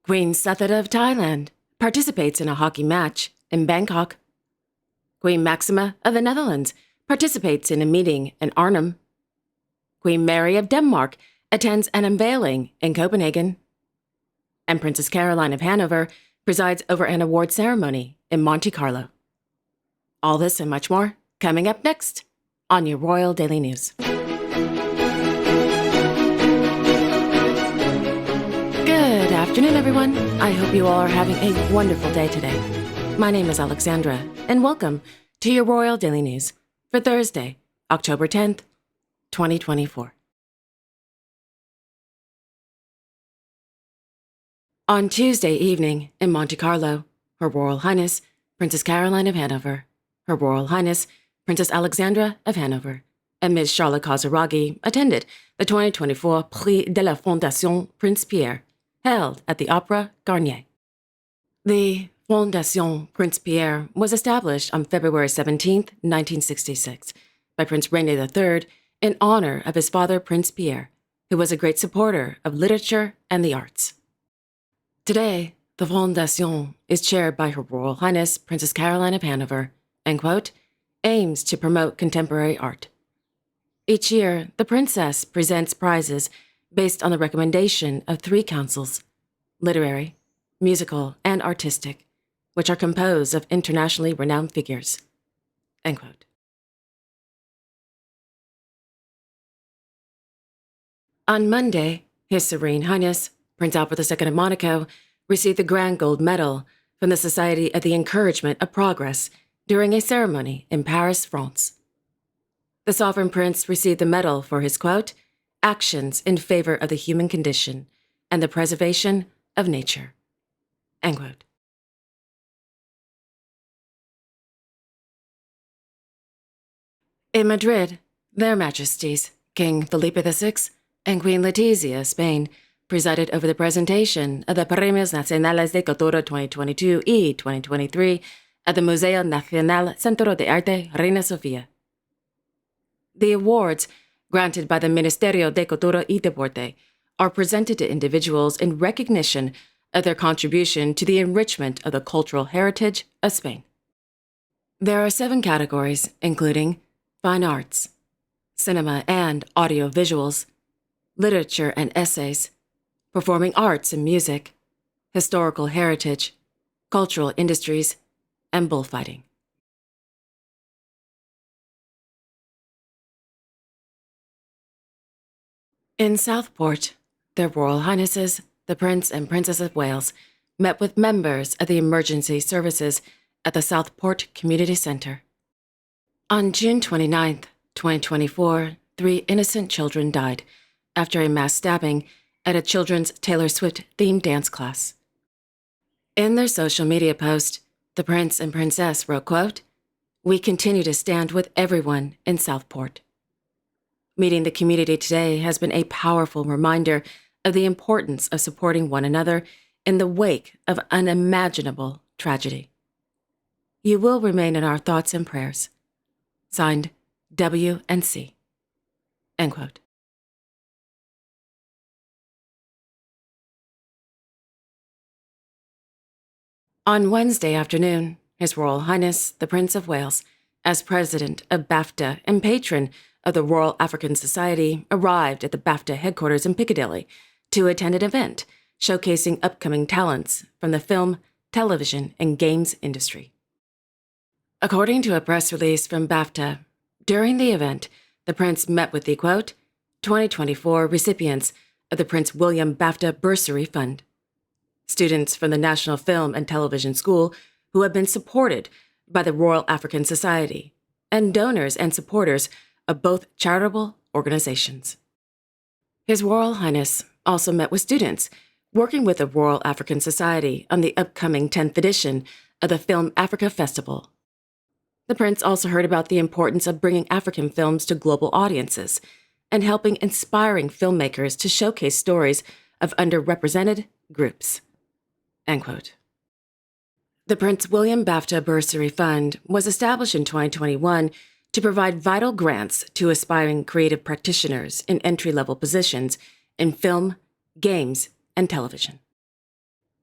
Queen Sethita of Thailand participates in a hockey match in Bangkok. Queen Maxima of the Netherlands participates in a meeting in Arnhem. Queen Mary of Denmark attends an unveiling in Copenhagen. And Princess Caroline of Hanover presides over an award ceremony in Monte Carlo. All this and much more coming up next on your Royal Daily News. Good afternoon, everyone. I hope you all are having a wonderful day today. My name is Alexandra, and welcome to your Royal Daily News for Thursday, October 10th, 2024. On Tuesday evening in Monte Carlo, Her Royal Highness Princess Caroline of Hanover, Her Royal Highness Princess Alexandra of Hanover, and Ms. Charlotte Casaraghi attended the 2024 Prix de la Fondation Prince Pierre, held at the Opera Garnier. The Fondation Prince Pierre was established on February 17, 1966, by Prince Rene III in honor of his father Prince Pierre, who was a great supporter of literature and the arts. Today, the Fondation is chaired by Her Royal Highness Princess Caroline of Hanover and, quote, aims to promote contemporary art. Each year, the princess presents prizes based on the recommendation of three councils: literary, musical, and artistic, which are composed of internationally renowned figures. End quote. On Monday, His Serene Highness Prince Albert II of Monaco received the Grand Gold Medal from the Society of the Encouragement of Progress during a ceremony in Paris, France. The Sovereign Prince received the medal for his, quote, actions in favor of the human condition and the preservation of nature, end quote. In Madrid, Their Majesties King Felipe VI and Queen Letizia of Spain presided over the presentation of the Premios Nacionales de Cultura 2022 y 2023 at the Museo Nacional Centro de Arte Reina Sofía. The awards, granted by the Ministerio de Cultura y Deporte, are presented to individuals in recognition of their contribution to the enrichment of the cultural heritage of Spain. There are 7 categories, including fine arts, cinema and audio visuals, literature and essays, performing arts and music, historical heritage, cultural industries, and bullfighting. In Southport, Their Royal Highnesses, the Prince and Princess of Wales, met with members of the emergency services at the Southport Community Centre. On June 29, 2024, 3 innocent children died after a mass stabbing at a children's Taylor Swift-themed dance class. In their social media post, the Prince and Princess wrote, quote, we continue to stand with everyone in Southport. Meeting the community today has been a powerful reminder of the importance of supporting one another in the wake of unimaginable tragedy. You will remain in our thoughts and prayers. Signed, W&C. End quote. On Wednesday afternoon, His Royal Highness, the Prince of Wales, as president of BAFTA and patron of the Royal African Society, arrived at the BAFTA headquarters in Piccadilly to attend an event showcasing upcoming talents from the film, television, and games industry. According to a press release from BAFTA, during the event, the Prince met with the, quote, 2024 recipients of the Prince William BAFTA Bursary Fund, students from the National Film and Television School who have been supported by the Royal African Society, and donors and supporters of both charitable organizations. His Royal Highness also met with students working with the Royal African Society on the upcoming 10th edition of the Film Africa Festival. The Prince also heard about the importance of bringing African films to global audiences and helping inspiring filmmakers to showcase stories of underrepresented groups. End quote. The Prince William BAFTA Bursary Fund was established in 2021 to provide vital grants to aspiring creative practitioners in entry-level positions in film, games, and television.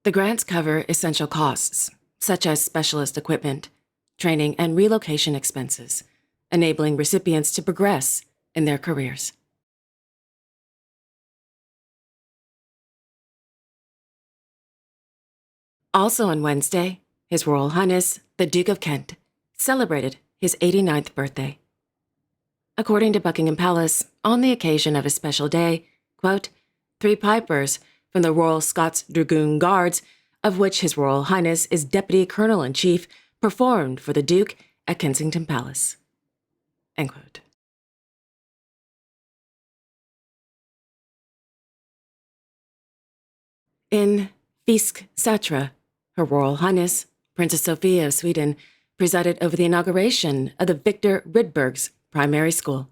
The grants cover essential costs, such as specialist equipment, training, and relocation expenses, enabling recipients to progress in their careers. Also on Wednesday, His Royal Highness, the Duke of Kent, celebrated his 89th birthday. According to Buckingham Palace, on the occasion of his special day, quote, 3 pipers from the Royal Scots Dragoon Guards, of which His Royal Highness is Deputy Colonel-in-Chief, performed for the Duke at Kensington Palace. End quote. In Fisk Sätra, Her Royal Highness, Princess Sophia of Sweden, presided over the inauguration of the Victor Rydberg's primary school.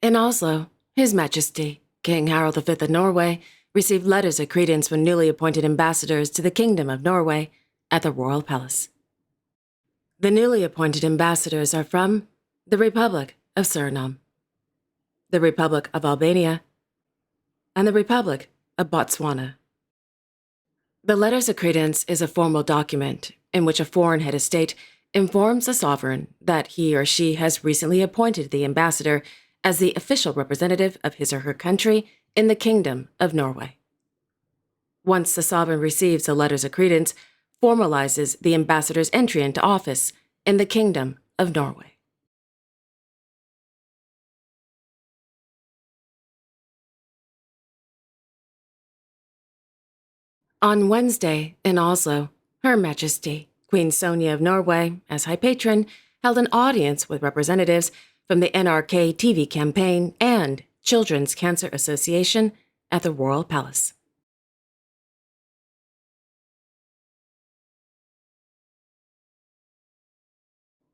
In Oslo, His Majesty, King Harald V of Norway, received letters of credence from newly appointed ambassadors to the Kingdom of Norway at the Royal Palace. The newly appointed ambassadors are from the Republic of Suriname, the Republic of Albania, and the Republic of Botswana. The letters of credence is a formal document in which a foreign head of state informs the sovereign that he or she has recently appointed the ambassador as the official representative of his or her country in the Kingdom of Norway. Once the sovereign receives the letters of credence, formalizes the ambassador's entry into office in the Kingdom of Norway. On Wednesday, in Oslo, Her Majesty, Queen Sonja of Norway, as High Patron, held an audience with representatives from the NRK TV campaign and Children's Cancer Association at the Royal Palace.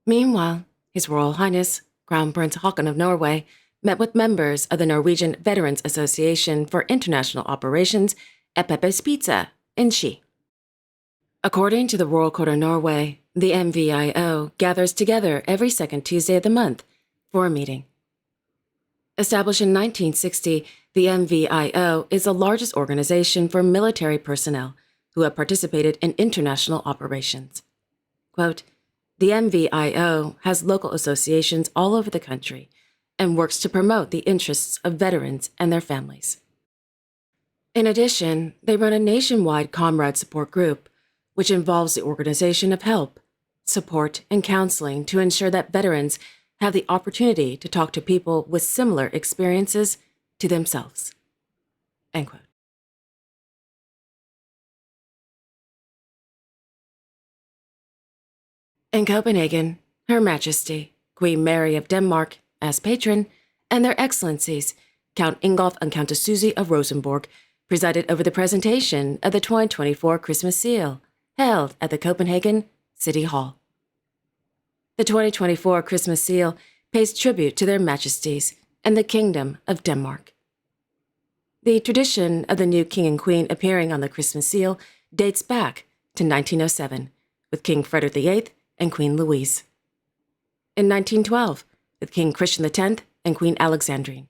Meanwhile, His Royal Highness, Crown Prince Haakon of Norway, met with members of the Norwegian Veterans Association for International Operations at Pepe's Pizza in Ski. According to the Royal Court of Norway, the NVIO gathers together every second Tuesday of the month for a meeting. Established in 1960, the NVIO is the largest organization for military personnel who have participated in international operations. Quote, the NVIO has local associations all over the country and works to promote the interests of veterans and their families. In addition, they run a nationwide comrade support group, which involves the organization of help, support, and counseling to ensure that veterans have the opportunity to talk to people with similar experiences to themselves. End quote. In Copenhagen, Her Majesty, Queen Mary of Denmark, as patron, and their excellencies, Count Ingolf and Countess Susie of Rosenborg, presided over the presentation of the 2024 Christmas Seal, held at the Copenhagen City Hall. The 2024 Christmas Seal pays tribute to their majesties and the Kingdom of Denmark. The tradition of the new King and Queen appearing on the Christmas Seal dates back to 1907, with King Frederick VIII and Queen Louise. In 1912, with King Christian X and Queen Alexandrine.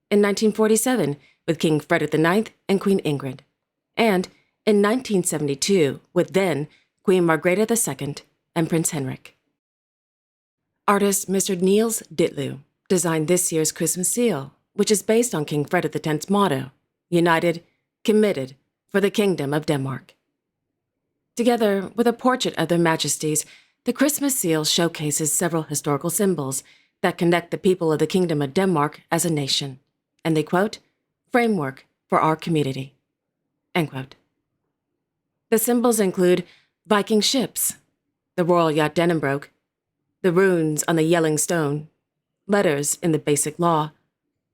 In 1947, with King Frederick IX and Queen Ingrid. And in 1972, with then Queen Margrethe II and Prince Henrik. Artist Mr. Niels Ditlew designed this year's Christmas Seal, which is based on King Frederick X's motto, United, Committed, for the Kingdom of Denmark. Together with a portrait of their majesties, the Christmas Seal showcases several historical symbols that connect the people of the Kingdom of Denmark as a nation, and they quote, framework for our community, end quote. The symbols include Viking ships, the royal yacht Dennenbroek, the runes on the Yelling Stone, letters in the Basic Law,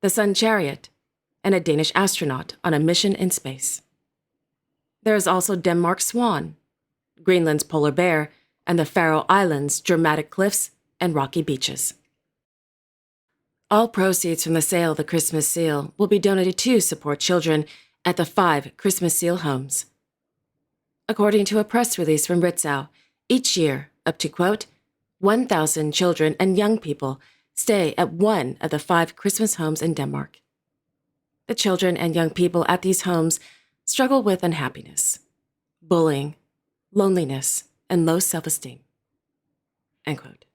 the Sun Chariot, and a Danish astronaut on a mission in space. There is also Denmark's swan, Greenland's polar bear, and the Faroe Islands' dramatic cliffs and rocky beaches. All proceeds from the sale of the Christmas Seal will be donated to support children at the 5 Christmas Seal homes. According to a press release from Ritzau, each year, up to, quote, 1,000 children and young people stay at one of the 5 Christmas homes in Denmark. The children and young people at these homes struggle with unhappiness, bullying, loneliness, and low self-esteem. End quote.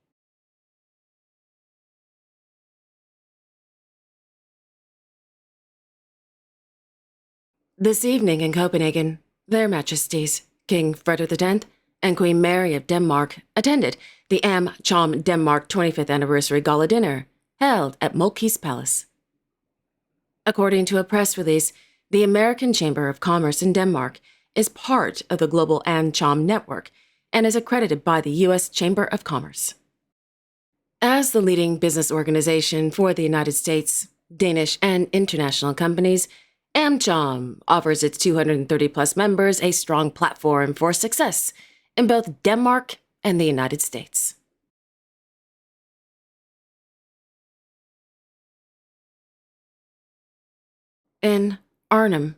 This evening in Copenhagen, Their Majesties, King Frederik X and Queen Mary of Denmark attended the Am Chom Denmark 25th Anniversary Gala Dinner held at Moltke's Palace. According to a press release, the American Chamber of Commerce in Denmark is part of the global Am Chom network and is accredited by the U.S. Chamber of Commerce. As the leading business organization for the United States, Danish, and international companies, AmCham offers its 230-plus members a strong platform for success in both Denmark and the United States. In Arnhem,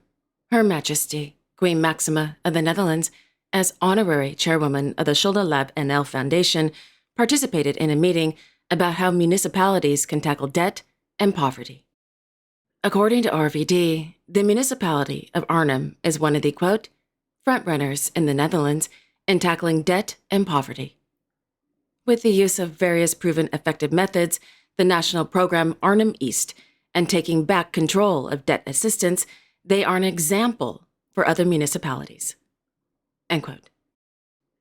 Her Majesty, Queen Maxima of the Netherlands, as honorary chairwoman of the Shoulder Lab NL Foundation, participated in a meeting about how municipalities can tackle debt and poverty. According to RVD, the municipality of Arnhem is one of the, quote, frontrunners in the Netherlands in tackling debt and poverty. With the use of various proven effective methods, the national program Arnhem East, and taking back control of debt assistance, they are an example for other municipalities. End quote.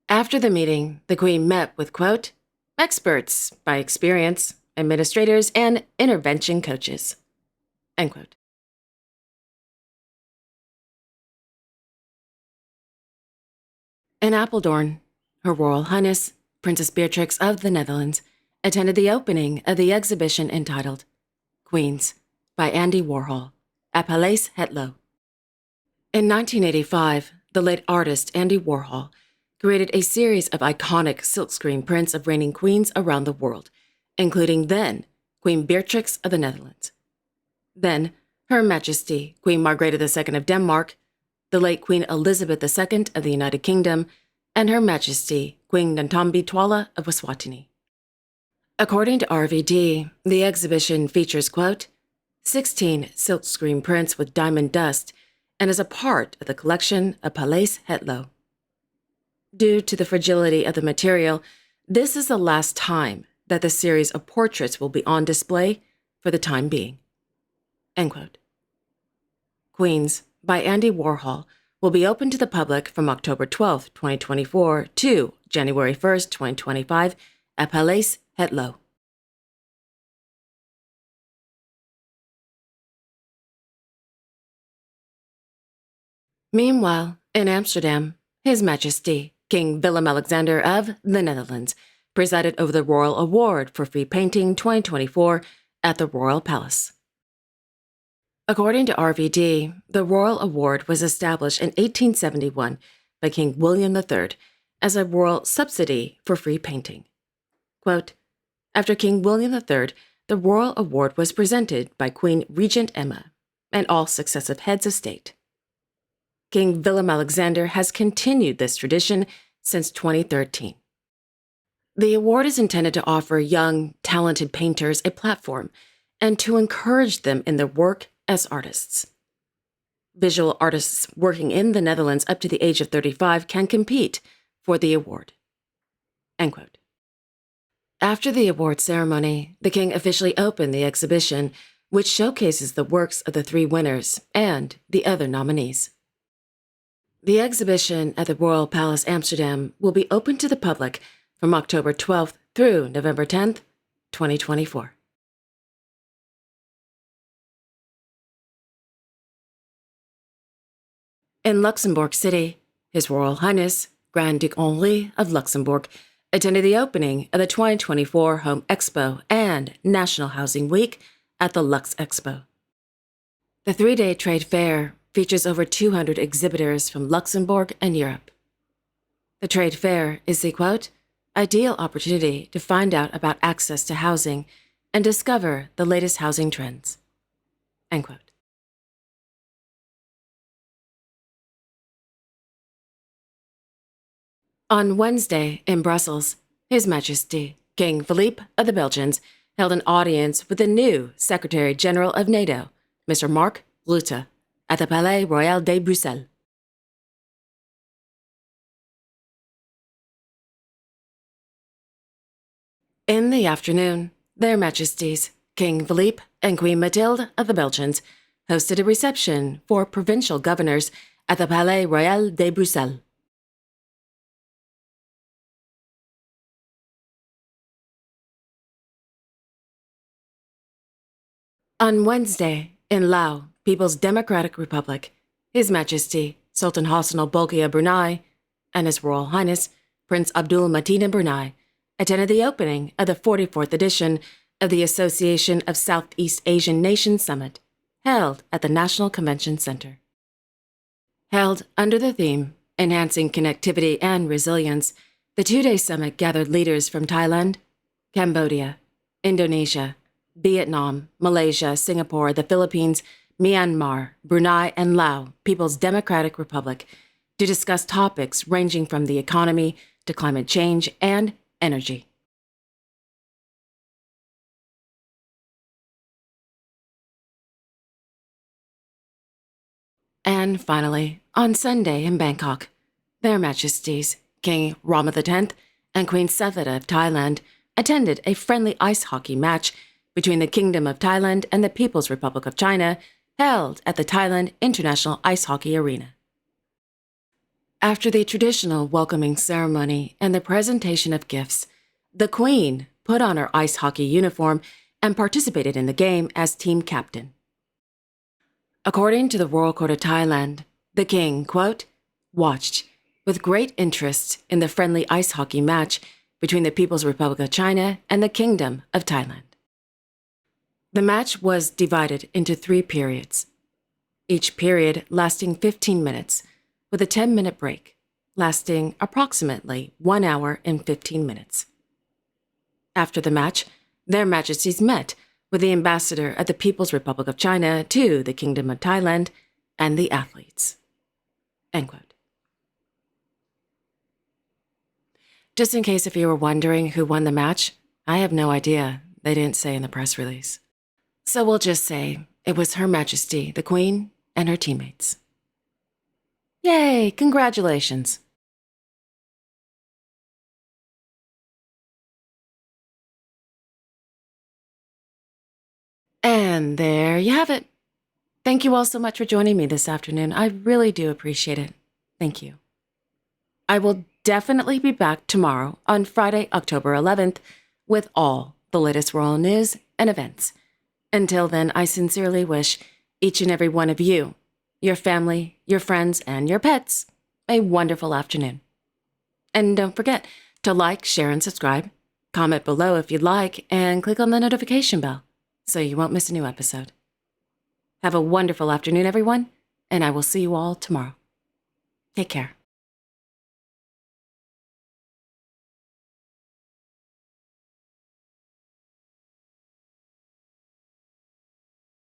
After the meeting, the Queen met with, quote, experts by experience, administrators, and intervention coaches. End quote. In Apeldoorn, Her Royal Highness, Princess Beatrix of the Netherlands, attended the opening of the exhibition entitled Queens by Andy Warhol at Paleis Het Loo. In 1985, the late artist Andy Warhol created a series of iconic silkscreen prints of reigning queens around the world, including then Queen Beatrix of the Netherlands, then Her Majesty Queen Margrethe II of Denmark, the late Queen Elizabeth II of the United Kingdom, and Her Majesty Queen Ntombi Twala of Eswatini. According to RVD, the exhibition features, quote, 16 silkscreen prints with diamond dust and is a part of the collection of Paleis Het Loo. Due to the fragility of the material, this is the last time that the series of portraits will be on display for the time being. End quote. Queens by Andy Warhol will be open to the public from October 12, 2024 to January 1, 2025 at Paleis Het Loo. Meanwhile, in Amsterdam, His Majesty King Willem-Alexander of the Netherlands presided over the Royal Award for Free Painting 2024 at the Royal Palace. According to RVD, the Royal Award was established in 1871 by King William III as a royal subsidy for free painting. Quote, after King William III, the Royal Award was presented by Queen Regent Emma and all successive heads of state. King Willem-Alexander has continued this tradition since 2013. The award is intended to offer young, talented painters a platform and to encourage them in their work as artists. Visual artists working in the Netherlands up to the age of 35 can compete for the award. End quote. After the award ceremony, the king officially opened the exhibition, which showcases the works of the 3 winners and the other nominees. The exhibition at the Royal Palace Amsterdam will be open to the public from October 12th through November 10th, 2024. In Luxembourg City, His Royal Highness Grand Duke Henri of Luxembourg attended the opening of the 2024 Home Expo and National Housing Week at the Lux Expo. The 3-day trade fair features over 200 exhibitors from Luxembourg and Europe. The trade fair is the, quote, ideal opportunity to find out about access to housing and discover the latest housing trends. End quote. On Wednesday in Brussels, His Majesty King Philippe of the Belgians held an audience with the new Secretary General of NATO, Mr. Mark Rutte, at the Palais Royal de Bruxelles. In the afternoon, Their Majesties, King Philippe and Queen Mathilde of the Belgians, hosted a reception for provincial governors at the Palais Royal de Bruxelles. On Wednesday, in Laos, People's Democratic Republic, His Majesty Sultan Hassan al Bolkiah Brunei and His Royal Highness Prince Abdul Mateen Brunei attended the opening of the 44th edition of the Association of Southeast Asian Nations Summit, held at the National Convention Center. Held under the theme, Enhancing Connectivity and Resilience, the two-day summit gathered leaders from Thailand, Cambodia, Indonesia, Vietnam, Malaysia, Singapore, the Philippines, Myanmar, Brunei, and Laos, People's Democratic Republic, to discuss topics ranging from the economy to climate change and energy. And finally, on Sunday in Bangkok, Their Majesties, King Rama X and Queen Sathata of Thailand attended a friendly ice hockey match between the Kingdom of Thailand and the People's Republic of China, held at the Thailand International Ice Hockey Arena. After the traditional welcoming ceremony and the presentation of gifts, the Queen put on her ice hockey uniform and participated in the game as team captain. According to the Royal Court of Thailand, the King, quote, watched with great interest in the friendly ice hockey match between the People's Republic of China and the Kingdom of Thailand. The match was divided into 3 periods, each period lasting 15 minutes, with a 10-minute break, lasting approximately 1 hour and 15 minutes. After the match, Their Majesties met with the ambassador of the People's Republic of China to the Kingdom of Thailand and the athletes. End quote. Just in case if you were wondering who won the match, I have no idea. They didn't say in the press release. So we'll just say it was Her Majesty, the Queen, and her teammates. Yay! Congratulations! And there you have it. Thank you all so much for joining me this afternoon. I really do appreciate it. Thank you. I will definitely be back tomorrow on Friday, October 11th, with all the latest royal news and events. Until then, I sincerely wish each and every one of you, your family, your friends, and your pets a wonderful afternoon. And don't forget to like, share, and subscribe. Comment below if you'd like, and click on the notification bell so you won't miss a new episode. Have a wonderful afternoon, everyone, and I will see you all tomorrow. Take care.